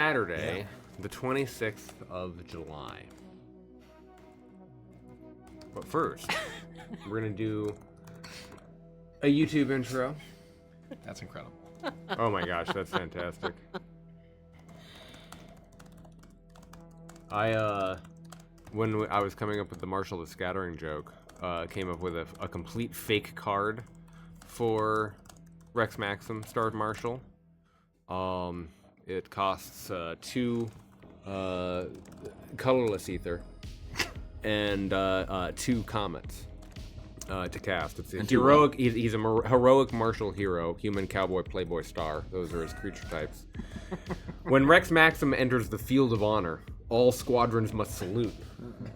Saturday, the 26th of July. But first, we're going to do a YouTube intro. That's incredible. Oh my gosh, that's fantastic. When I was coming up with the Marshall the Scattering joke, came up with a complete fake card for Rex Maxim, Starved Marshall. It costs 2 colorless ether and 2 comets to cast. It's heroic. He's a heroic martial hero, human, cowboy, playboy, star. Those are his creature types. When Rex Maxim enters the field of honor, all squadrons must salute,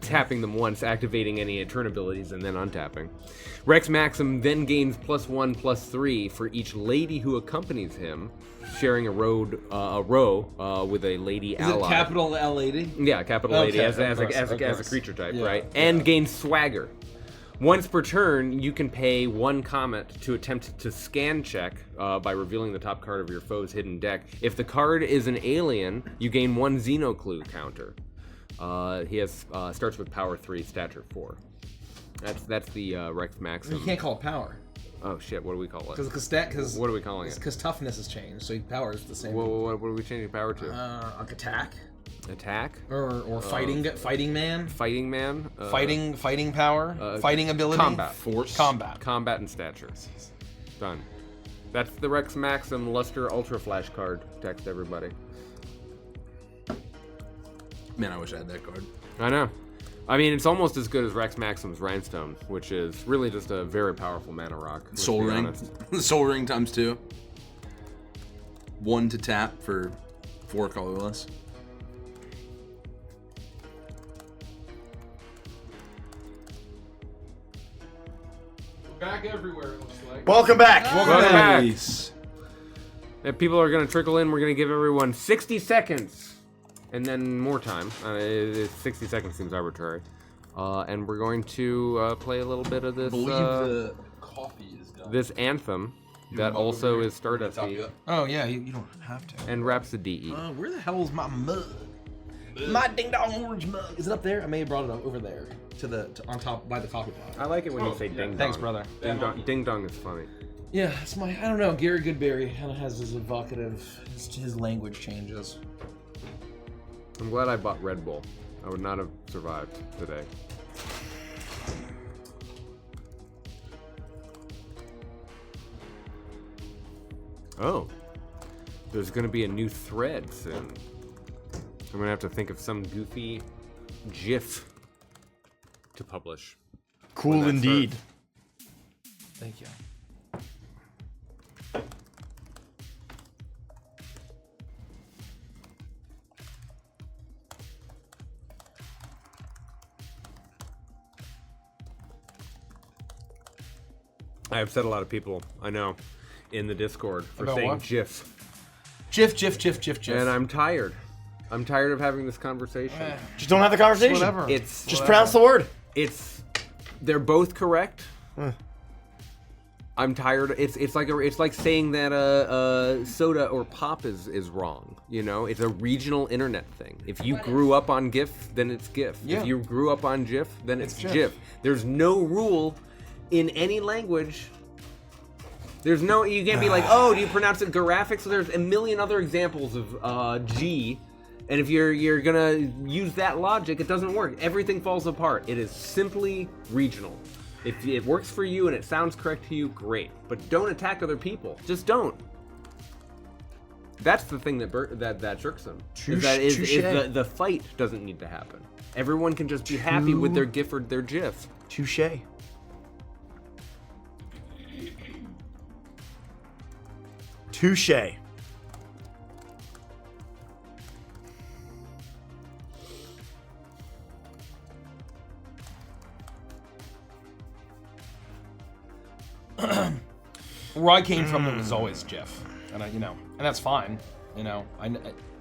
tapping them once, activating any turn abilities, and then untapping. Rex Maxim then gains +1/+3 for each lady who accompanies him, sharing a row with a lady ally. Is it capital L lady? Yeah, capital lady as a creature type, right? And gains swagger. Once per turn, you can pay 1 comet to attempt to scan check by revealing the top card of your foe's hidden deck. If the card is an alien, you gain 1 Xenoclue counter. He has starts with power 3, stature 4. That's the Rex Maxim. You can't call it power. Oh shit! What do we call it? Because what are we calling it? Because toughness has changed, so power is the same. What are we changing power to? Like attack. Attack? Or fighting man. Fighting man. Fighting power. Fighting ability. Combat. Force. Combat and stature. Done. That's the Rex Maxim Luster Ultra Flash card. Text everybody. Man, I wish I had that card. I know. I mean, it's almost as good as Rex Maxim's Rhinestone, which is really just a very powerful mana rock. Soul Ring. Soul Ring ×2. 1 to tap for 4 colorless. Back everywhere, it looks like. Welcome back. Welcome back. Nice. If people are going to trickle in, we're going to give everyone 60 seconds. And then more time. 60 seconds seems arbitrary. And we're going to play a little bit of this. I believe the coffee is done. This anthem that also is Stardust. Oh yeah, you don't have to. And Rhapsody. Where the hell is my mug? My ding dong orange mug. Is it up there? I may have brought it over there to on top by the coffee pot. I like it when you say ding dong. Thanks, brother. Ding dong is funny. Yeah, it's my. I don't know. Gary Goodberry kind of has his evocative. His language changes. I'm glad I bought Red Bull. I would not have survived today. Oh, there's going to be a new thread soon. I'm going to have to think of some goofy GIF to publish. Cool indeed. Thank you. I upset a lot of people, I know, in the Discord for About saying what? GIF. GIF. And I'm tired. I'm tired of having this conversation. Just don't have the conversation. Whatever. Just pronounce the word. They're both correct. I'm tired. It's like saying that soda or pop is wrong. You know, it's a regional internet thing. If you grew up on GIF, then it's GIF. Yeah. If you grew up on GIF, then it's GIF. GIF. There's no rule in any language. There's no, you can't be like, oh, do you pronounce it graphic? So there's a million other examples of G, and if you're gonna use that logic, it doesn't work. Everything falls apart. It is simply regional. If it works for you and it sounds correct to you, great. But don't attack other people. Just don't. That's the thing that jerks them. Is the fight doesn't need to happen. Everyone can just be happy with their GIF or their GIF. Touche. Touche. Where I came from, it was always GIF, and and that's fine.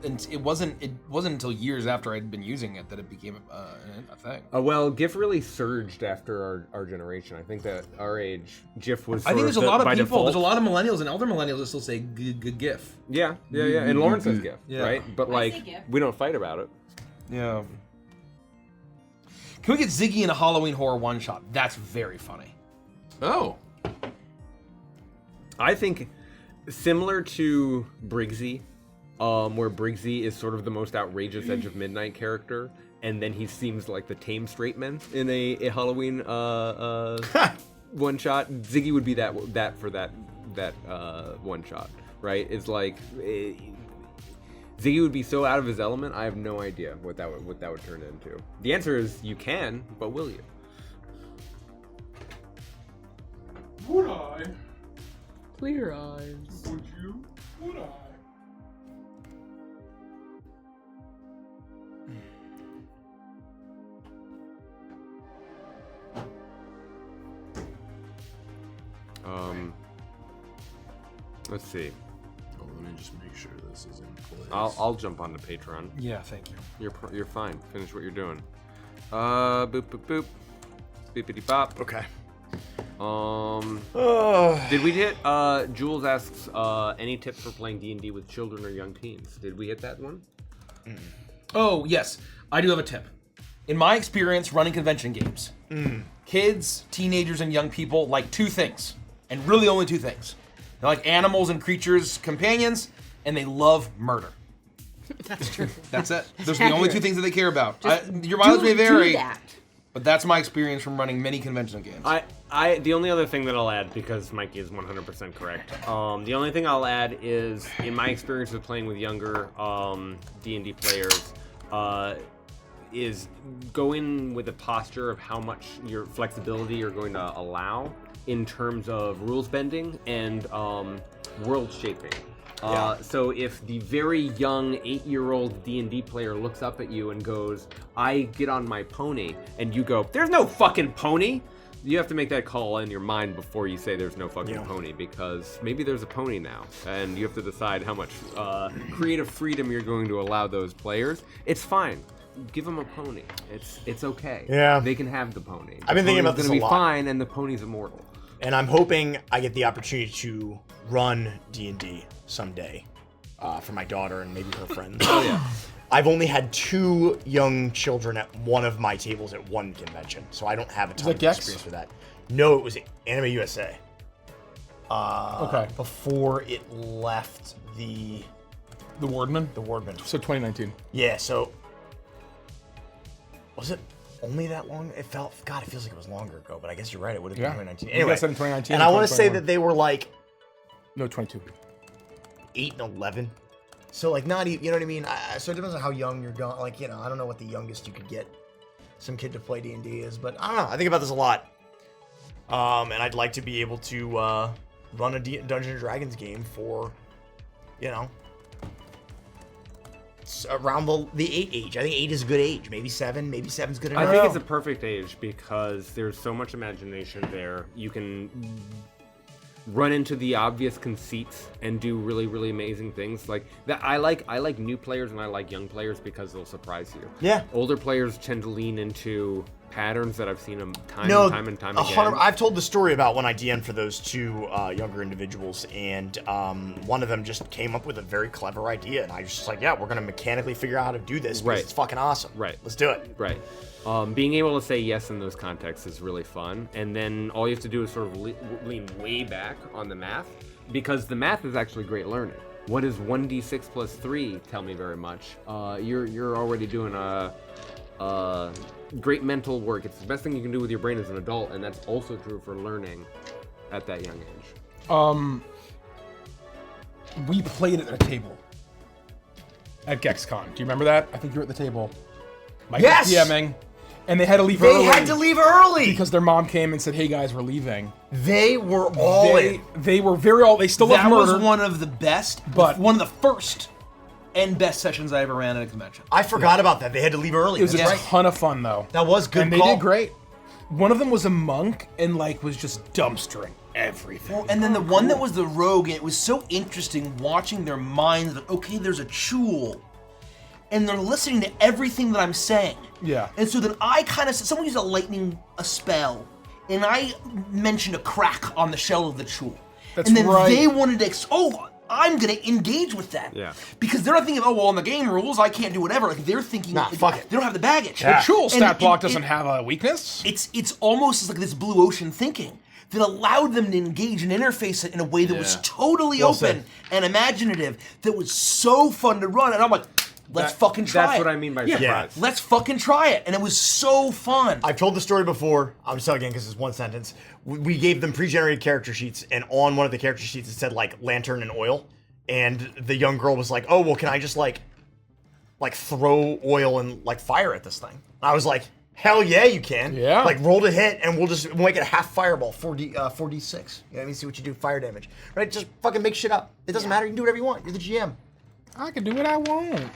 it wasn't until years after I'd been using it that it became a thing. Well, GIF really surged after our generation. I think that our age, GIF was. I think there's a lot of by people. default. There's a lot of millennials and elder millennials that still say GIF. Yeah, and Lauren says GIF, Yeah. right? But I like, say GIF. we don't fight about it. Yeah. Can we get Ziggy in a Halloween horror one shot? That's very funny. Oh. I think similar to Briggsy, where Briggsy is sort of the most outrageous Edge of Midnight character, and then he seems like the tame straight man in a Halloween one shot. Ziggy would be that for that one shot, right? It's like Ziggy would be so out of his element. I have no idea what that would turn into. The answer is you can, but will you? Would I? Clear eyes. Would you? Would I? Let's see. Oh, let me just make sure this is in place. I'll jump on the Patreon. Yeah, thank you. You're fine. Finish what you're doing. Boop boop boop. Beepity bop. Okay. Did we hit? Jules asks, any tips for playing D&D with children or young teens? Did we hit that one? Oh, yes. I do have a tip. In my experience running convention games, kids, teenagers, and young people like two things, and really only two things. They like animals and creatures, companions, and they love murder. That's true. That's it. Those are the only two things that they care about. Just Your mileage may vary, do that. but that's my experience from running many convention games. The only other thing that I'll add, because Mikey is 100% correct, the only thing I'll add is, in my experience with playing with younger D&D players, is go in with a posture of how much your flexibility you're going to allow in terms of rules bending and world shaping. So if the very young 8-year-old D&D player looks up at you and goes, I get on my pony, and you go, there's no fucking pony, you have to make that call in your mind before you say there's no fucking pony, because maybe there's a pony now, and you have to decide how much creative freedom you're going to allow those players. It's fine. Give them a pony. It's okay. Yeah. They can have the pony. I've been thinking about this a lot. It's gonna be fine, and the pony's immortal. And I'm hoping I get the opportunity to run D&D someday for my daughter and maybe her friends. Oh yeah. I've only had 2 young children at one of my tables at one convention, so I don't have a ton of experience with that. No, it was Anime USA. Okay. Before it left the Wardman? The Wardman. So 2019. Yeah, so was it only that long? It feels like it was longer ago, but I guess you're right, it would have been 2019. Anyway, I said in 2019. and I want to say that they were like No, 22. 8 and 11. So like not even, you know what I mean? So it depends on how young you're going. Like, I don't know what the youngest you could get some kid to play D&D is, but I don't know. I think about this a lot. And I'd like to be able to run a Dungeons & Dragons game for, around the 8 age. I think 8 is a good age. Maybe 7. Maybe 7's good enough. I think it's a perfect age because there's so much imagination there. You can run into the obvious conceits and do really, really amazing things. Like that, I like new players and I like young players because they'll surprise you. Yeah. Older players tend to lean into patterns that I've seen them time and time again. I've told the story about when I DM'd for those 2 younger individuals, and one of them just came up with a very clever idea, and I was just like, yeah, we're gonna mechanically figure out how to do this because it's fucking awesome. Right. Let's do it. Right. Being able to say yes in those contexts is really fun, and then all you have to do is sort of lean way back on the math, because the math is actually great learning. What is 1d6 plus 3 tell me very much? You're already doing a great mental work. It's the best thing you can do with your brain as an adult, and that's also true for learning at that young age. We played it at a table at GexCon. Do you remember that? I think you were at the table. Mike was DMing, and they had to leave early. They had to leave early because their mom came and said, "Hey guys, we're leaving." They were all in. They were very all. They still love murder. That was one of the best, but one of the first and best sessions I ever ran at a convention. I forgot about that. They had to leave early. It was a ton of fun though. That was good. And they did great. One of them was a monk and was just dumpstering everything. Well, and then the one that was the rogue, and it was so interesting watching their minds. Like, okay, there's a Chul and they're listening to everything that I'm saying. Yeah. And so then I kind of, someone used a spell, and I mentioned a crack on the shell of the tool. That's and then right. they wanted to, I'm gonna engage with that. Yeah. Because they're not thinking, oh, well, in the game rules, I can't do whatever. Like, they're thinking, Nah, fuck it. they don't have the baggage. The Chul And stat block it- doesn't have a weakness. It's almost like this blue ocean thinking that allowed them to engage and interface it in a way that was Yeah. totally Well open said. and imaginative, that was so fun to run. And I'm like, let's fucking try it. That's what I mean by surprise. Let's fucking try it. And it was so fun. I've told the story before. I'll just tell it again because it's one sentence. We gave them pre-generated character sheets, and on one of the character sheets it said like lantern and oil, and the young girl was like, "Oh well, can I just like throw oil and like fire at this thing?" And I was like, "Hell yeah, you can!" Yeah. Like roll to hit, and we'll make it a half fireball, 4d6. You know what I mean? See what you do, fire damage. Right? Just fucking make shit up. It doesn't matter. You can do whatever you want. You're the GM. I can do what I want.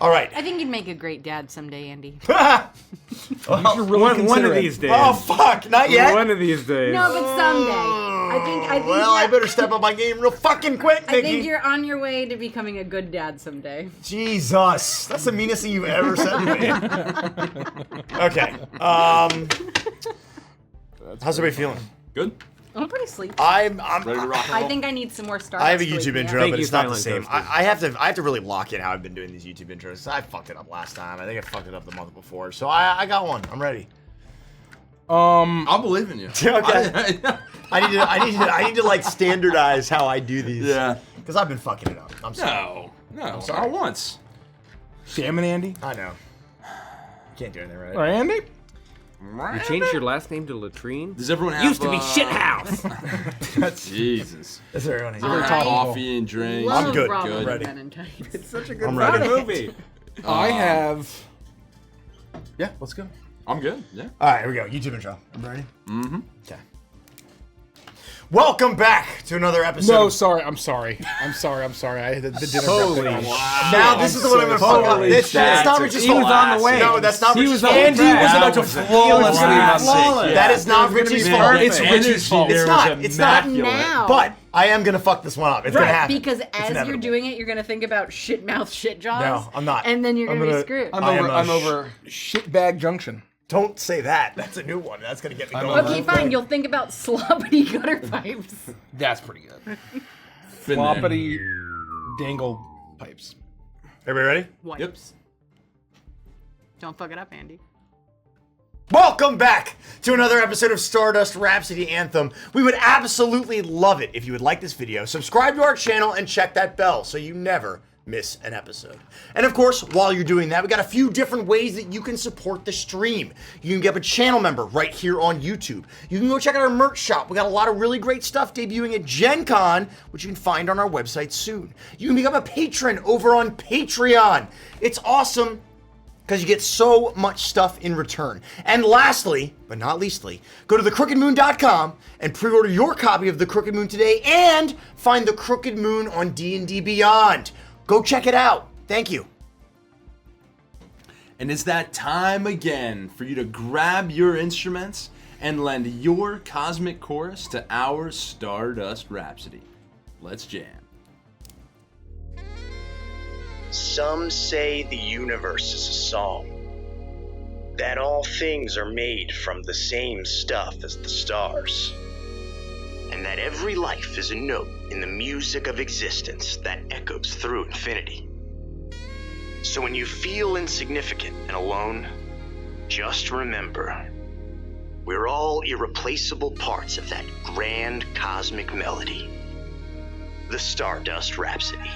All right. I think you'd make a great dad someday, Andy. You should really One consider of it. these days. Oh fuck! Not yet. One of these days. No, but someday. I think. Well, I better step up my game real fucking quick, I Nikki. think you're on your way to becoming a good dad someday. Jesus, that's the meanest thing you've ever said to me. Okay. How's everybody feeling? Good. I'm pretty sleepy. I'm Ready to rock and I roll? think I need some more Star. I have a Wars to YouTube wake me intro, up. Thank but you, it's not the Silent same. Toasted. I have to really lock in how I've been doing these YouTube intros. I fucked it up last time. I think I fucked it up the month before. So I got one. I'm ready. I'll believe in you. Okay. I need to like standardize how I do these. Yeah. Because I've been fucking it up. I'm sorry. No. All once. Damn it, Andy. I know. Can't do anything right. All right, Andy. You changed your last name to Latrine? Does everyone have Used to be Shithouse. Jesus. That's everyone. Coffee and drinks. Love I'm good. Robin Good. Hood Ready. Men in Tights. It's such a good I'm ready. movie. I have. Yeah, let's go. I'm good. Yeah. All right, here we go. YouTube intro. I'm ready. Mm-hmm. Okay. Welcome back to another episode. No, of- sorry. I'm sorry. I had the dinner. Holy breakfast. Now this is the one I'm gonna fuck up. Holy That's not shit. Rich's He fault. was on the way. No, that's not He Rich's was fault. on the Andy track. was about to flawlessly That not was say. That is not Rich's fault. It's Rich's fault. It's not. It's not. Now. But I am gonna fuck this one up. It's gonna happen. Because It's as you're inevitable. doing it, you're gonna think about shit mouth, shit jaws. No, I'm not. And then you're I'm gonna be gonna- screwed. I'm over Shitbag Junction. Don't say that. That's a new one. That's gonna get me I'm going. over- Okay, fine. You'll think about sloppity gutter pipes. That's pretty good. Been there. Floppity dangle pipes. Everybody ready? Wipes. Don't fuck it up, Andy. Welcome back to another episode of Stardust Rhapsody Anthem. We would absolutely love it if you would like this video, subscribe to our channel, and check that bell so you never miss an episode. And of course, while you're doing that, we got a few different ways that you can support the stream. You can become a channel member right here on YouTube. You can go check out our merch shop. We got a lot of really great stuff debuting at Gen Con, which you can find on our website soon. You can become a patron over on Patreon. It's awesome because you get so much stuff in return. And lastly, but not leastly, go to thecrookedmoon.com and pre-order your copy of The Crooked Moon today and find The Crooked Moon on D&D Beyond. Go check it out. Thank you. And it's that time again for you to grab your instruments and lend your cosmic chorus to our Stardust Rhapsody. Let's jam. Some say the universe is a song, that all things are made from the same stuff as the stars, and that every life is a note in the music of existence that echoes through infinity. So when you feel insignificant and alone, just remember, we're all irreplaceable parts of that grand cosmic melody, the Stardust Rhapsody.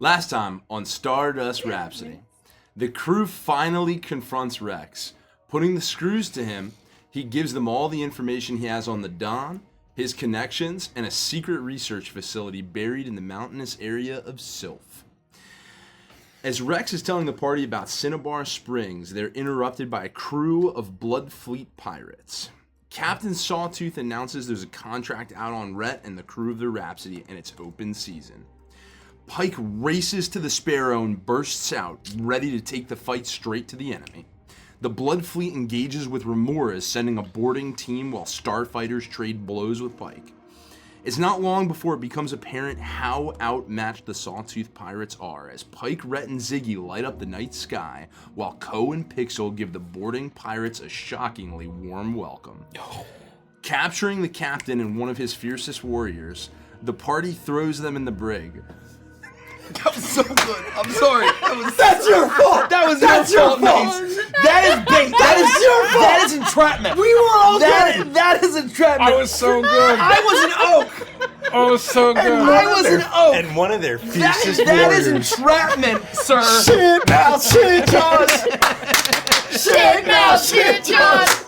Last time on Stardust Rhapsody, the crew finally confronts Rex. Putting the screws to him, he gives them all the information he has on the Dawn, his connections, and a secret research facility buried in the mountainous area of Sylph. As Rex is telling the party about Cinnabar Springs, they're interrupted by a crew of Bloodfleet pirates. Captain Sawtooth announces there's a contract out on Rhett and the crew of the Rhapsody, and it's open season. Pike races to the Sparrow and bursts out, ready to take the fight straight to the enemy. The Bloodfleet engages with Remoras, sending a boarding team while starfighters trade blows with Pike. It's not long before it becomes apparent how outmatched the Sawtooth pirates are, as Pike, Rhett, and Ziggy light up the night sky, while Ko and Pixel give the boarding pirates a shockingly warm welcome. Capturing the captain and one of his fiercest warriors, the party throws them in the brig. That was so good. I'm sorry. That's your fault. That was your fault. Mace. That is bait. That is your fault. That is entrapment. We were all good. That is entrapment. I was so good. I was an oak. I was so good. I was an oak. And one of their fiercest That is warriors. entrapment, sir. Shit, now, shit, Josh. Shit, now, shit, Josh.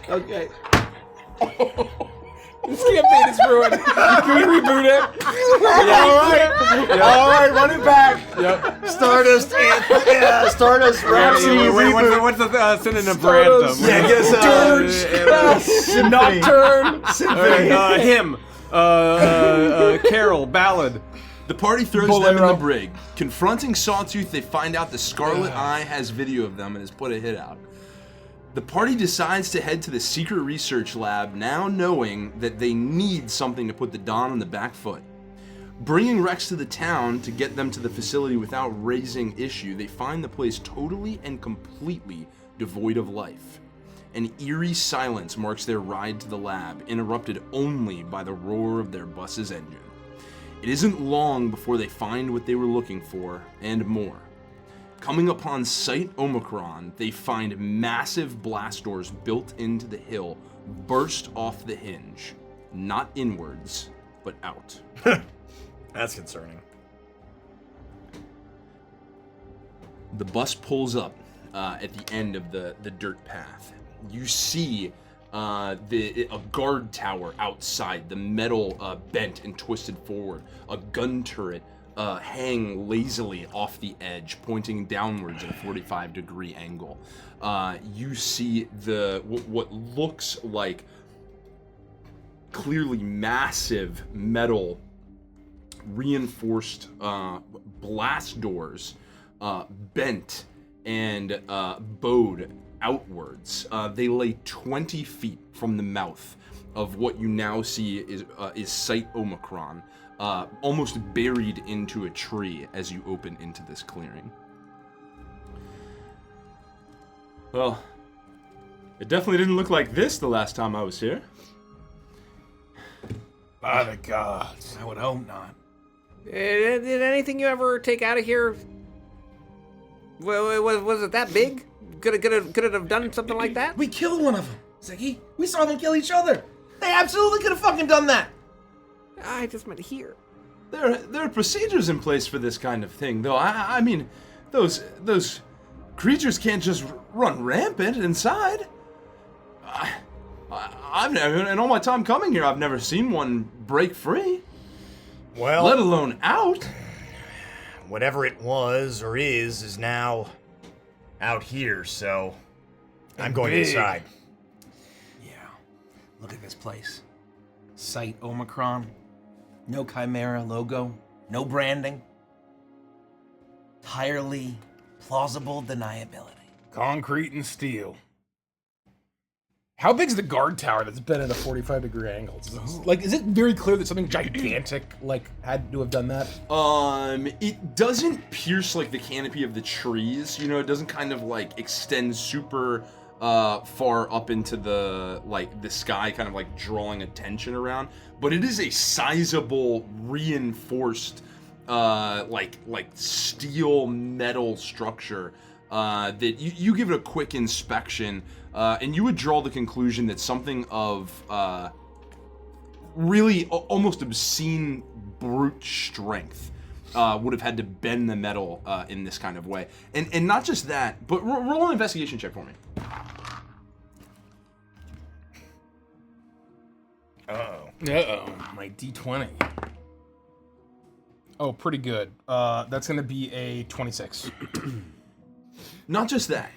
Okay. This campaign is ruined. Can we reboot it? All right, run it back. Yep. Stardust Rhapsody reboot. What's the synonym for anthem? Yeah, guess Nocturne. Symphony. Hymn. Carol. Ballad. The party throws them in the brig. Confronting Sawtooth, they find out the Scarlet Eye has video of them and has put a hit out. The party decides to head to the secret research lab, now knowing that they need something to put the Dawn on the back foot. Bringing Rex to the town to get them to the facility without raising issue, they find the place totally and completely devoid of life. An eerie silence marks their ride to the lab, interrupted only by the roar of their bus's engine. It isn't long before they find what they were looking for, and more. Coming upon Site Omicron, they find massive blast doors built into the hill burst off the hinge. Not inwards, but out. That's concerning. The bus pulls up at the end of the dirt path. You see a guard tower outside, the metal bent and twisted forward, a gun turret hang lazily off the edge, pointing downwards at a 45-degree angle. You see what looks like clearly massive metal reinforced blast doors bent and bowed outwards. They lay 20 feet from the mouth of what you now see is Site Omicron, almost buried into a tree as you open into this clearing. Well, it definitely didn't look like this the last time I was here. By the gods. I would hope not. Did anything you ever take out of here? Was it that big? Could it have done something like that? We killed one of them, Ziggy. We saw them kill each other. They absolutely could have fucking done that. I just meant here. There are procedures in place for this kind of thing, though. I mean, those creatures can't just run rampant inside. I've never, in all my time coming here, I've never seen one break free. Well, let alone out. Whatever it was or is now out here, so I'm going inside. Yeah. Look at this place. Site Omicron. No Chimera logo. No branding. Entirely plausible deniability. Concrete and steel. How big's the guard tower that's been at a 45-degree angle? Is it very clear that something gigantic had to have done that? It doesn't pierce like the canopy of the trees. You know, it doesn't kind of like extend super far up into the sky, kind of like drawing attention around. But it is a sizable reinforced steel metal structure that you give it a quick inspection. And you would draw the conclusion that something of really almost obscene brute strength would have had to bend the metal in this kind of way. And not just that, but roll an investigation check for me. My D20. Oh, pretty good. That's gonna be a 26. Not just that,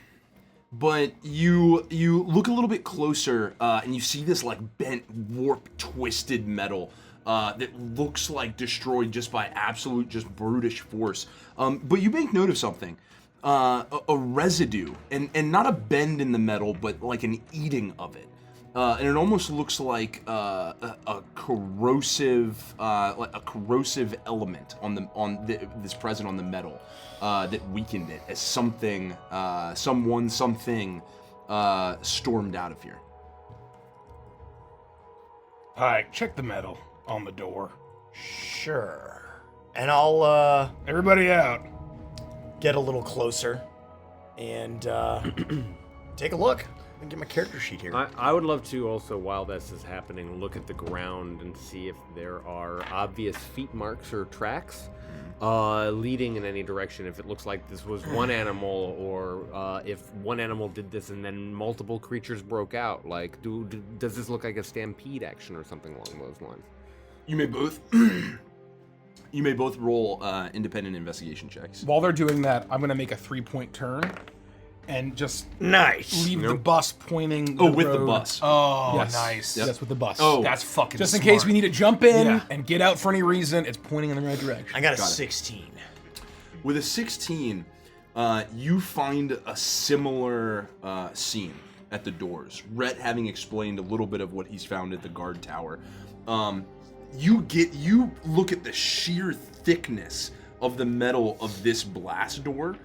but you look a little bit closer and you see this like bent, warped, twisted metal that looks like destroyed just by absolute, just brutish force. But you make note of something, a residue, and not a bend in the metal, but like an eating of it. And it almost looks like a corrosive element that's present on the metal that weakened it as something stormed out of here. All right, check the metal on the door. Sure. And I'll Everybody out. get a little closer and take a look. And get my character sheet here. I would love to also, while this is happening, look at the ground and see if there are obvious feet marks or tracks leading in any direction. If it looks like this was one animal, or if one animal did this and then multiple creatures broke out. Like, does this look like a stampede action or something along those lines? You may both roll independent investigation checks. While they're doing that, I'm gonna make a 3-point turn and just Nice. leave the bus pointing. With the road. bus. Oh, Yes. nice. Yes, with the bus. Oh. That's fucking Just in smart. case we need to jump in Yeah. and get out for any reason, it's pointing in the right direction. I got a Got it. 16. With a 16, you find a similar scene at the doors. Rhett having explained a little bit of what he's found at the guard tower. You look at the sheer thickness of the metal of this blast door.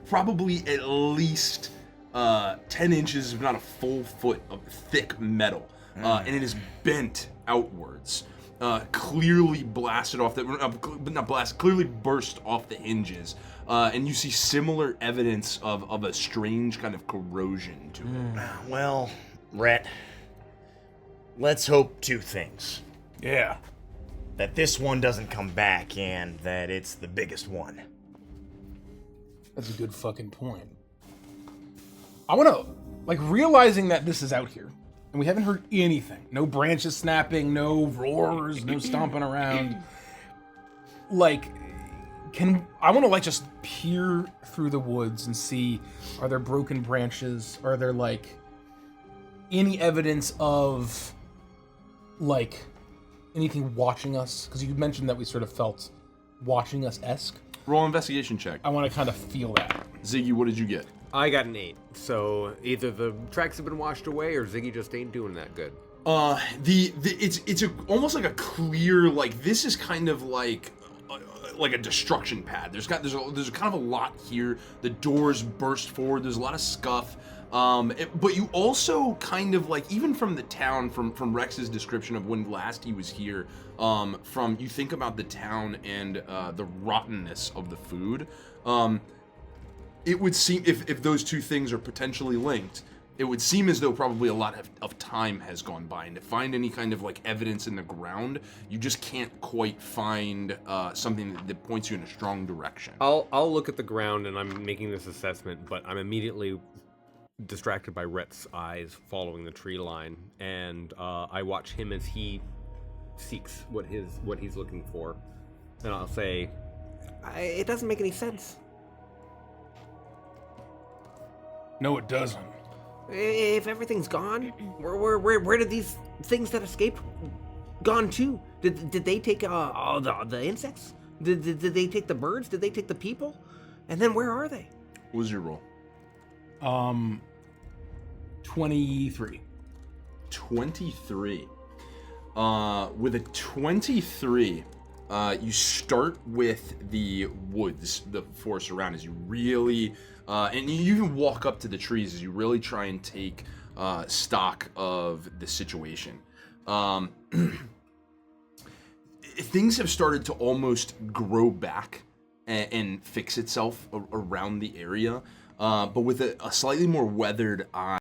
Probably at least 10 inches, if not a full foot of thick metal. And it is bent outwards. Clearly blasted off clearly burst off the hinges. And you see similar evidence of a strange kind of corrosion to it. Well, Rhett, let's hope 2 things. Yeah. That this one doesn't come back and that it's the biggest one. That's a good fucking point. I want to, like, realizing that this is out here, and we haven't heard anything. No branches snapping, no roars, no stomping around. Like, I want to, like, just peer through the woods and see, are there broken branches? Are there, like, any evidence of, like, anything watching us? Because you mentioned that we sort of felt watching us-esque. Roll investigation check. I want to kind of feel that. Ziggy, what did you get? I got an 8. So either the tracks have been washed away, or Ziggy just ain't doing that good. It's almost like a clear, like, this is kind of like a destruction pad. There's kind of a lot here. The doors burst forward. There's a lot of scuff. But you also kind of, like, even from the town, from Rex's description of when last he was here, you think about the town and the rottenness of the food. It would seem, if those two things are potentially linked, it would seem as though probably a lot of time has gone by, and to find any kind of, like, evidence in the ground, you just can't quite find something that points you in a strong direction. I'll look at the ground and I'm making this assessment, but I'm immediately distracted by Rhett's eyes following the tree line, and I watch him as he seeks what he's looking for, and I'll say, it doesn't make any sense. No, it doesn't. If everything's gone, where did these things that escaped gone to? Did they take all the insects? Did they take the birds? Did they take the people? And then where are they? What was your roll? 23. 23. With a 23, you start with the woods, the forest around, as you really, and you even walk up to the trees as you really try and take stock of the situation. Things have started to almost grow back and fix itself around the area, but with a slightly more weathered eye.